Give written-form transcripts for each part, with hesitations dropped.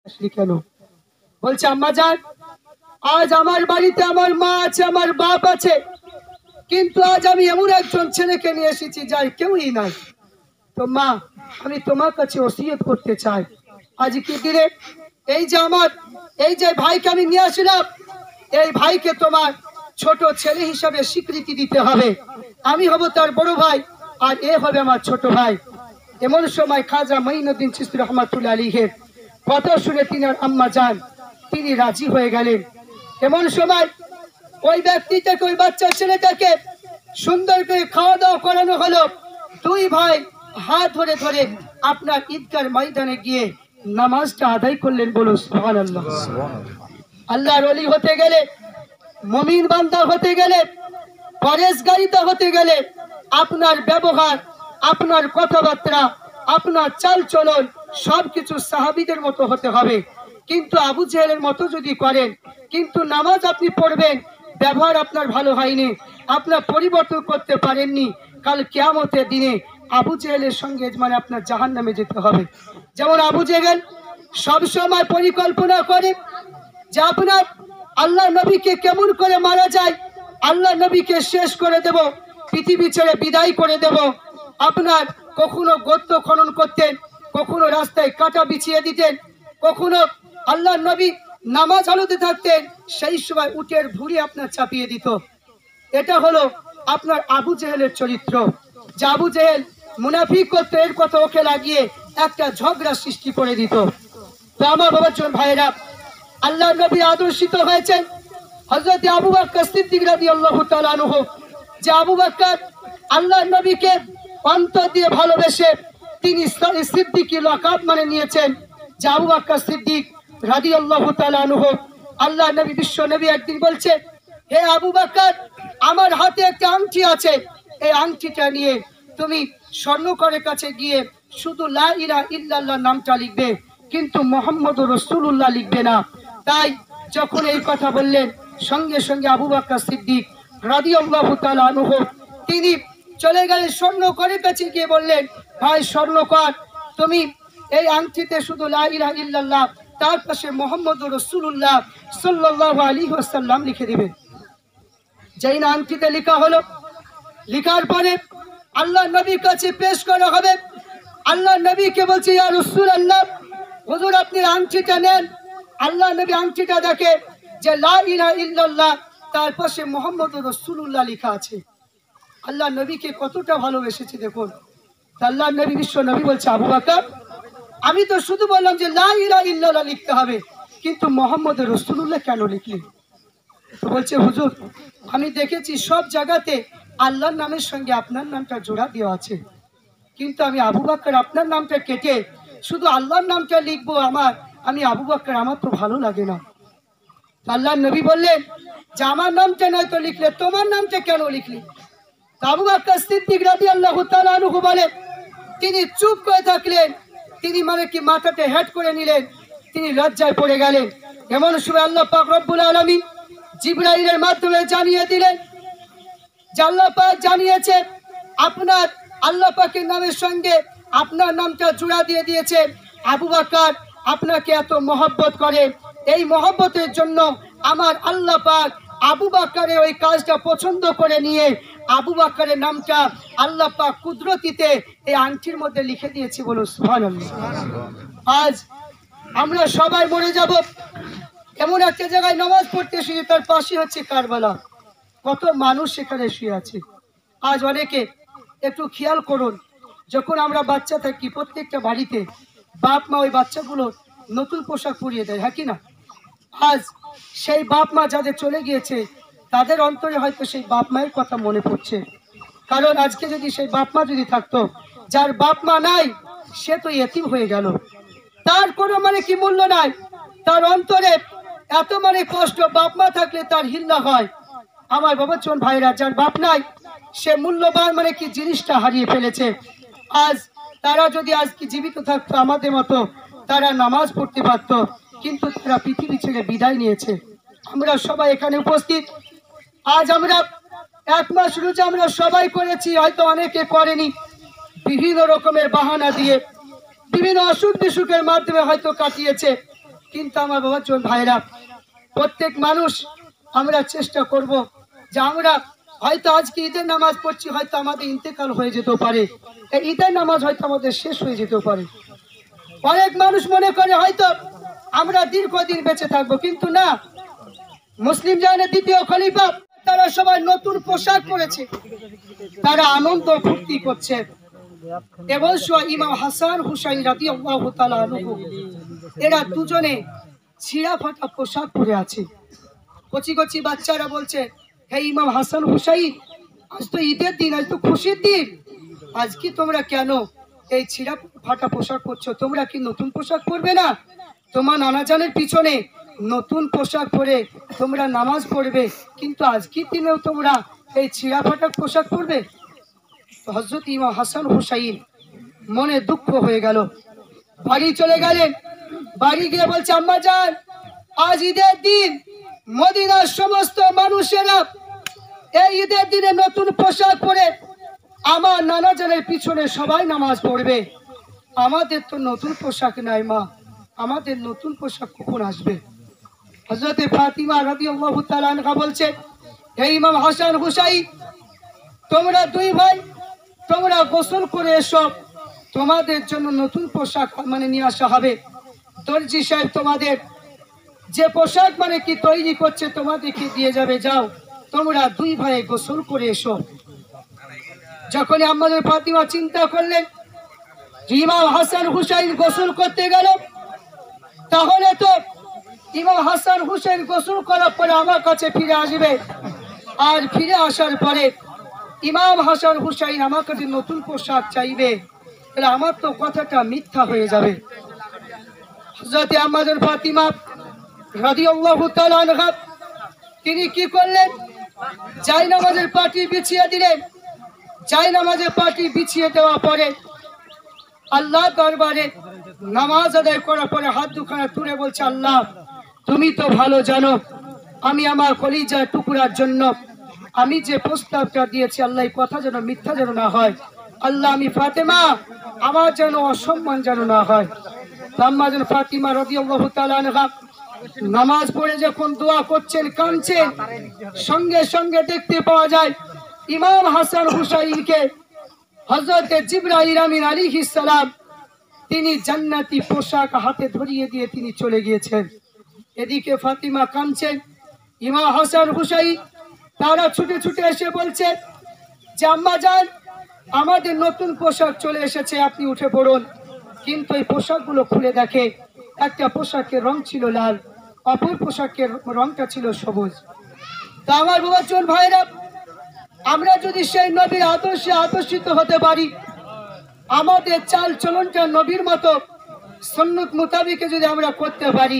আসলি কেন? বলছে আম্মা জান, আজ আমার বাড়িতে আমার মা আছে, আমার বাপ আছে, কিন্তু আজ আমি এমন একজন ছেলেকে নিয়ে এসেছি যার কেউই নাই। তো মা, আমি তোমার কাছে ওসিয়ত করতে চাই, আজ কি দিনে এই যে ভাইকে আমি নিয়ে আসলাম, এই ভাইকে তোমার ছোট ছেলে হিসাবে স্বীকৃতি দিতে হবে। আমি হব তার বড় ভাই, আর এ হবে আমার ছোট ভাই। এমন সময় খাজা মঈনুদ্দিন চিশতি রহমাতুল্লাহ আলাইহির কথা শুনে তিনার আম্মা জান তিনি রাজি হয়ে গেলেন। এমন সময় ওই ব্যক্তিটাকে, ওই বাচ্চা ছেলেটাকে সুন্দর করে খাওয়া দাওয়া করানো হলো। দুই ভাই হাত ধরে ধরে আপনার ঈদগার ময়দানে গিয়ে নামাজটা আদায় করলেন। বলো সুবহানাল্লাহ। আল্লাহর ওলি হতে গেলে, মুমিন বান্দা হতে গেলে, পরেশগারিতা হতে গেলে আপনার ব্যবহার, আপনার কথাবার্তা, আপনার চাল চলন সবকিছু সাহাবীদের মতো হতে হবে। কিন্তু আবু জেহেলের মতো যদি করেন, কিন্তু নামাজ আপনি পড়বেন, ব্যবহার আপনার ভালো হয়নি, আপনার পরিবর্তন করতে পারেননি, কাল কিয়ামতের দিনে আবু জেহেলের সঙ্গে মানে আপনার জাহান্নামে যেতে হবে। যেমন আবু জেহেল সবসময় পরিকল্পনা করে যে আপনার আল্লাহ নবীকে কেমন করে মারা যায়, আল্লাহ নবীকে শেষ করে দেব, পৃথিবী ছেড়ে বিদায় করে দেব। আপনার কখনো গর্ত খনন করতেন, কখনো রাস্তায় কাঁটা বিছিয়ে দিতেন, কখনো আল্লাহ নবী নামাজ আলোতে থাকতেন, সেই সময় উটের ভুঁড়ি আপনার চাপিয়ে দিত। এটা হলো আপনার আবু জেহেলের চরিত্র। যে আবু জেহেল মুনাফিক করতে, এর কথা ওকে লাগিয়ে একটা ঝগড়া সৃষ্টি করে দিত। তো আমার বাবার জন ভাইরা, আল্লাহ নবী আদর্শিত হয়েছেন হযরত আবু বকর সিদ্দিক রাদিয়াল্লাহু তাআলা আনহু। যে আবু বকর আল্লাহ নবীকে অন্তর দিয়ে ভালোবেসে তিনি সিদ্দিকী লকাব মানে নিয়েছেন। যে আবু বকর সিদ্দিক রাদিয়াল্লাহু তাআলা আনহু, আল্লাহ নবী বিশ্ব নবী একদিন বলছে, হে আবু বকর, আমার হাতে একটা আংটি আছে, এই আংটিটা নিয়ে তুমি স্বর্ণকরের কাছে গিয়ে শুধু লা ইলাহা ইল্লাল্লাহ নামটা লিখবে, কিন্তু মুহাম্মদুর রাসূলুল্লাহ লিখবে না। তাই যখন এই কথা বললেন, সঙ্গে সঙ্গে আবু বকর সিদ্দিক রাদিয়াল্লাহু তাআলা আনহু তিনি চলে গেলেন স্বর্ণকরের কাছে গিয়ে বললেন, ভাই স্বর্ণকর, তুমি এই আংটিতে শুধু লা ইলাহা ইল্লাল্লাহ, তার পাশে মুহাম্মদুর রাসূলুল্লাহ সাল্লাল্লাহু আলাইহি ওয়াসাল্লাম লিখে দিবেন। যেই না আংটিতে লেখা হলো, লেখার পরে আল্লাহ নবীর কাছে পেশ করা হবে। আল্লাহ নবীকে বলছে, ইয়া রাসূলুল্লাহ, হুজুর আপনি আংটিটা নেন। আল্লাহ নবী আংটিটা দেখে যে লা ইলাহা ইল্লাল্লাহ, তার পাশে মুহাম্মদুর রাসূলুল্লাহ লেখা আছে। আল্লাহ নবীকে কতটা ভালোবেসেছে দেখুন। আল্লাহ নবী বিশ্ব নবী বলছে, আবু বকর, আমি তো শুধু বললাম যে লা ইলাহা ইল্লাল্লাহ লিখতে হবে, কিন্তু মুহাম্মদুর রাসূলুল্লাহ কেন লিখলেন? তো বলছে, হুজুর আমি দেখেছি সব জায়গাতে আল্লাহর নামের সঙ্গে আপনার নামটা জোড়া দেওয়া আছে, কিন্তু আমি আবু বকর আপনার নামটা কেটে শুধু আল্লাহর নামটা লিখবো, আমি আবু বকর, আমার তো ভালো লাগে না। আল্লাহ নবী বললেন যে আমার নামটা নয়তো লিখলে তোমার নামটা কেন লিখলি? আবু বকর সিদ্দিক রাদিয়াল্লাহু তাআলা আনহু বলে, তিনি চুপ করে থাকলেন। তিনি মানে কি মাথাতে হেড করে নিলেন, তিনি লজ্জায় পড়ে গেলেন। এমন সময় আল্লাহ পাক রব্বুল আলামিন জিবরাইলের মাধ্যমে জানিয়ে দিলেন যে আল্লাহ পাক জানিয়েছে আপনার আল্লাহ পাকের নামের সঙ্গে আপনার নামটা জোড়া দিয়ে দিয়েছে। আবু বকর আপনাকে এত মহব্বত করে, এই মহব্বতের জন্য আমার আল্লাহ পাক আবু বকরের ওই কাজটা পছন্দ করে নিয়ে আবু বকরের নামটা আল্লাহ পাক কুদরতিতে এই আংটির মধ্যে লিখে দিয়েছে। বলো সুবহানাল্লাহ। আজ আমরা সবাই মরে যাব, এমন একটা জায়গায় নামাজ পড়তে শুয়ে, তার পাশে হচ্ছে কারবালা, কত মানুষ সেখানে শুয়ে আছে। আজ অনেকে একটু খেয়াল করুন, যখন আমরা বাচ্চা থাকি প্রত্যেকটা বাড়িতে বাপ মা ওই বাচ্চাগুলো নতুন পোশাক পরিয়ে দেয়, হ্যাঁ কি না? আজ সেই বাপ মা যাদের চলে গিয়েছে তাদের অন্তরে হয়তো সেই বাপ মায়ের কথা মনে পড়ছে। কারণ আজকে যদি সেই বাপ মা যদি থাকতো, যার বাপ মা নাই সে তো ইতিম হয়ে গেল, তার কোনো মানে কি মূল্য নাই, তার অন্তরে এত মানে কষ্ট। বাপ মা থাকলে তার হিল্লা হয়। আমার বাবাচন ভাইরা, যার বাপ নাই সে মূল্যবান মানে কি জিনিসটা হারিয়ে ফেলেছে। আজ তারা যদি আজ কি জীবিত থাকতো আমাদের মতো, তারা নামাজ পড়তে পারতো, কিন্তু তারা পৃথিবী ছেড়ে বিদায় নিয়েছে। আমরা সবাই এখানে উপস্থিত, আজ আমরা 1 মাস রোজা আমরা সবাই করেছি, হয়তো অনেকে করেনি, বিভিন্ন রকমের বাহানা দিয়ে বিভিন্ন অসুখ বিসুখের মাধ্যমে হয়তো কাটিয়েছে। কিন্তু আমার বাবার জন ভাইরা, প্রত্যেক মানুষ আমরা চেষ্টা করব যে আমরা হয়তো আজকে ঈদের নামাজ পড়ছি, হয়তো আমাদের ইন্তেকাল হয়ে যেতে পারে, এই ঈদের নামাজ হয়তো আমাদের শেষ হয়ে যেতে পারে। অনেক মানুষ মনে করে হয়তো আমরা দীর্ঘদিন বেঁচে থাকবো, কিন্তু না। মুসলিম জাহানের দ্বিতীয় খলিফা তারা সবাই নতুন পোশাক পরেছে, তারা আনন্দ ফুর্তি করছে। এবং ইমাম হাসান হুসাইন রাদিয়াল্লাহু তাআলা আনহু, এরা দুজনে ছিঁড়া ফাটা পোশাক পরে আছে। কচি কচি বাচ্চারা বলছে, হে ইমাম হাসান হুসাইন, আজ তো ঈদের দিন, আজ তো খুশির দিন, আজ কি তোমরা কেন এই ছিঁড়া ফাটা পোশাক পরছো? তোমরা কি নতুন পোশাক পরবে না? তোমার নানাজানের পিছনে নতুন পোশাক পরে তোমরা নামাজ পড়বে, কিন্তু আজকের দিনেও তোমরা এই ছিঁড়া ফাটা পোশাক পরবে? হযরত ইমাম হাসান হুসাইন মনে দুঃখ হয়ে গেল, বাড়ি চলে গেলেন। বাড়ি গিয়ে বলছে, আম্মা জান, আজ ঈদের দিন, মদিনার সমস্ত মানুষেরা এই ঈদের দিনে নতুন পোশাক পরে আমার নানাজানের পিছনে সবাই নামাজ পড়বে, আমাদের তো নতুন পোশাক নাই মা, আমাদের নতুন পোশাক কখন আসবে? হযরত ফাতিমা রাদিয়াল্লাহু তাআলা আনহা বলছে, হে ইমাম হাসান হুসাইন, তোমরা দুই ভাই তোমরা গোসল করে এসো, তোমাদের জন্য নতুন পোশাক নিয়ে আসা হবে। দর্জি সাহেব তোমাদের যে পোশাক কি তৈরি করছে তোমাদেরকে দিয়ে যাবে, যাও তোমরা দুই ভাই গোসল করে এসো। যখন আমাদের ফাতিমা চিন্তা করলেন ইমাম হাসান হুসাইন গোসল করতে গেল, তাহলে তো ইমাম হাসান হুসাইন গোসল করার পরে আমার কাছে ফিরে আসবে, আর ফিরে আসার পরে ইমাম হাসান হুসাইন আমার কাছে নতুন পোশাক চাইবে, তাহলে আমার তো কথাটা মিথ্যা হয়ে যাবে। হযরত আমাদের ফাতিমা রাদিয়াল্লাহু তাআলা আনহা তিনি কি করলেন, জায়নামাজের পাটি বিছিয়ে দিলেন। জায়নামাজের পাটি বিছিয়ে দেওয়া পরে আল্লাহ দরবারে নামাজ আদায় করার পরে হাত দুখানা তুলে বলছে, আল্লাহ তুমি তো ভালো জানো আমি আমার কলিজার টুকরার জন্য আমি যে প্রস্তাবটা দিয়েছি, আল্লাহ এই কথা যেন মিথ্যা যেন না হয়। আল্লাহ আমি ফাতেমা, আমার যেন অসম্মান যেন না হয়। আম্মাজান ফাতিমা রাদিয়াল্লাহু তাআলা আনহা নামাজ পড়ে যখন দোয়া করছেন, কাঁদছেন, সঙ্গে সঙ্গে দেখতে পাওয়া যায় ইমাম হাসান হুসাইনকে হযরত জিবরাইল আমিন আলাইহিস সালাম তিনি জান্নাতি পোশাক হাতে ধরিয়ে দিয়ে তিনি চলে গিয়েছেন। এদিকে ফাতিমা কাঁদছেন, ইমাম হাসান হুসাইন তারা ছুটে ছুটে এসে বলছে যে আম্মা জান, আমাদের নতুন পোশাক চলে এসেছে, আপনি উঠে পড়ুন। কিন্তু এই পোশাকগুলো খুলে দেখে একটা পোশাকের রং ছিল লাল, অপর পোশাকের রংটা ছিল সবুজ। তা আমার বাবাজন ভাইরা, আমরা যদি সেই নবীর আদর্শে আদর্শিত হতে পারি, আমাদের চাল চলনটা নবীর মতো সুন্নত মোতাবেক যদি আমরা করতে পারি,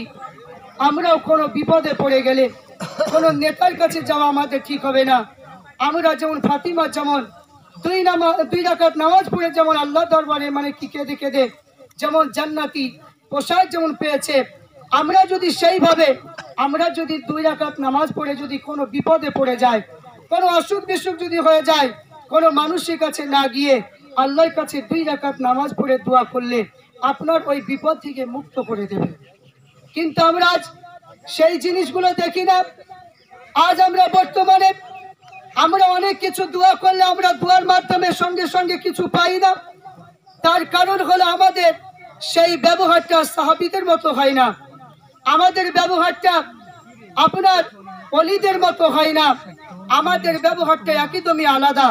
আমরাও কোনো বিপদে পড়ে গেলে কোনো নেতার কাছে যাওয়া আমাদের ঠিক হবে না। আমরা যেমন ফাতিমা যেমন দুই রাকাত নামাজ পড়ে যেমন আল্লাহ দরবারে কি কেঁদে কেঁদে যেমন জান্নাতি পোশাক যেমন পেয়েছে, আমরা যদি সেইভাবে আমরা যদি 2 রাকাত নামাজ পড়ে যদি কোনো বিপদে পড়ে যায়, কোনো অসুখ বিসুখ যদি হয়ে যায়, কোনো মানুষের কাছে না গিয়ে আল্লাহর কাছে 2 রাকাত নামাজ পড়ে দোয়া করলে আপনার ওই বিপদ থেকে মুক্ত করে দেবে। কিন্তু আমরা আজ সেই জিনিসগুলো দেখি না। আজ আমরা বর্তমানে আমরা অনেক কিছু দোয়া করলে আমরা দোয়ার মাধ্যমে সঙ্গে সঙ্গে কিছু পাই না। তার কারণ হলো আমাদের সেই ব্যবহারটা সাহাবীদের মতো হয় না, আমাদের ব্যবহারটা আপনার ওলিদের মতো হয় না, আমাদের ব্যবহারটা একদমই আলাদা।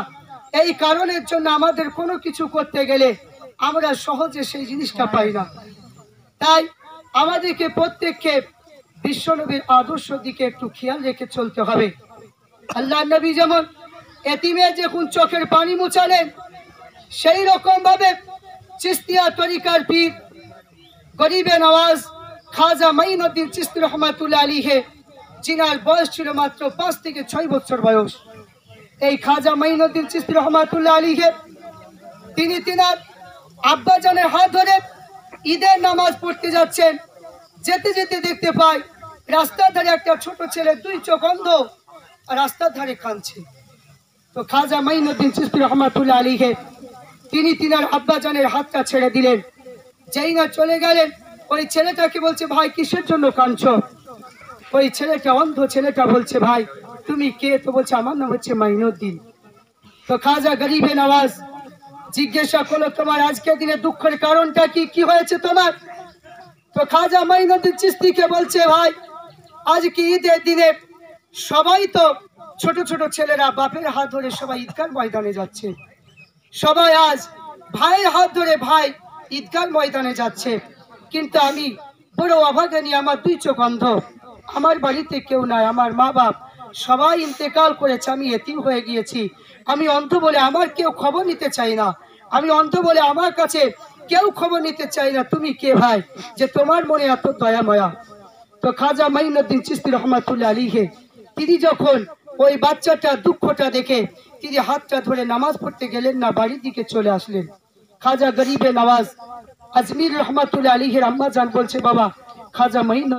এই কারণের জন্য আমাদের কোনো কিছু করতে গেলে আমরা সহজে সেই জিনিসটা পাই না। তাই আমাদেরকে প্রত্যেককে বিশ্বনবীর আদর্শ দিকে একটু খেয়াল রেখে চলতে হবে। আল্লাহ নবী যেমন এতিমের যখন চোখের পানি মুছালেন, সেই রকম ভাবে চিস্তিয়া তরিকার পীর গরিবে নওয়াজ খাজা মাইনুদ্দিন চিশতি রহমাতুল্লাহ আলাইহি, যিনার বয়স ছিল মাত্র 5 থেকে 6 বছর বয়স, এই খাজা মাইনুদ্দিন চিশতি রহমাতুল্লাহ আলাইহি তিনি তিনার আব্বাজানের হাত ধরে ঈদের নামাজ পড়তে যাচ্ছেন। যেতে যেতে দেখতে পায় রাস্তার ধারে একটা ছোট ছেলে 2 চোখ অন্ধ রাস্তার ধারে কাঁদছে। তো খাজা মাইনুদ্দিন চিশতি রহমাতুল্লাহ আলাইহি তিনি তিনার আব্বাজানের হাতটা ছেড়ে দিলেন। যেই না চলে গেলেন, ওই ছেলেটাকে বলছে, ভাই কিসের জন্য কাঁদছো? ওই ছেলেটা, অন্ধ ছেলেটা বলছে, ভাই তুমি কে? তো বলছে, আমার নাম হচ্ছে মাইনুদ্দিন। তো খাজা গরিবে নওয়াজ জিজ্ঞাসা করলো, তোমার আজকের দিনে দুঃখের কারণটা কি? কি হয়েছে তোমার? তো খাজা মাইনুদ্দিন চিশতিকে বলছে, ভাই আজকে ঈদের দিনে সবাই তো ছোট ছোট ছেলেরা বাপের হাত ধরে সবাই ঈদগাহ ময়দানে যাচ্ছে, সবাই আজ ভাইয়ের হাত ধরে ভাই ঈদগাহ ময়দানে যাচ্ছে, কিন্তু আমি বড় অভাগানী, আমার দুই চোখ অন্ধ, আমার বাড়িতে কেউ নাই, আমার মা বাপ সবাই ইন্তেকাল করেছে, আমি এতিম হয়ে গিয়েছি, আমি অন্ধ বলে আমার কেউ খবর নিতে চাই না, আমি অন্ধ বলে আমার কাছে কেউ খবর নিতে চাই না, তুমি কে ভাই যে তোমার মনে এত দয়া মায়া? তো খাজা মাইনুদ্দিন চিশতি রহমাতুল্লাহ আলাইহি তিনি যখন ওই বাচ্চাটা দুঃখটা দেখে তিনি হাতটা ধরে নামাজ পড়তে গেলেন না, বাড়ির দিকে চলে আসলেন। খাজা গরিবে নওয়াজ আজমির রহমাতুল্লাহ আলাইহির আম্মা জান বলছে, বাবা খাজা মাইনুদ্দিন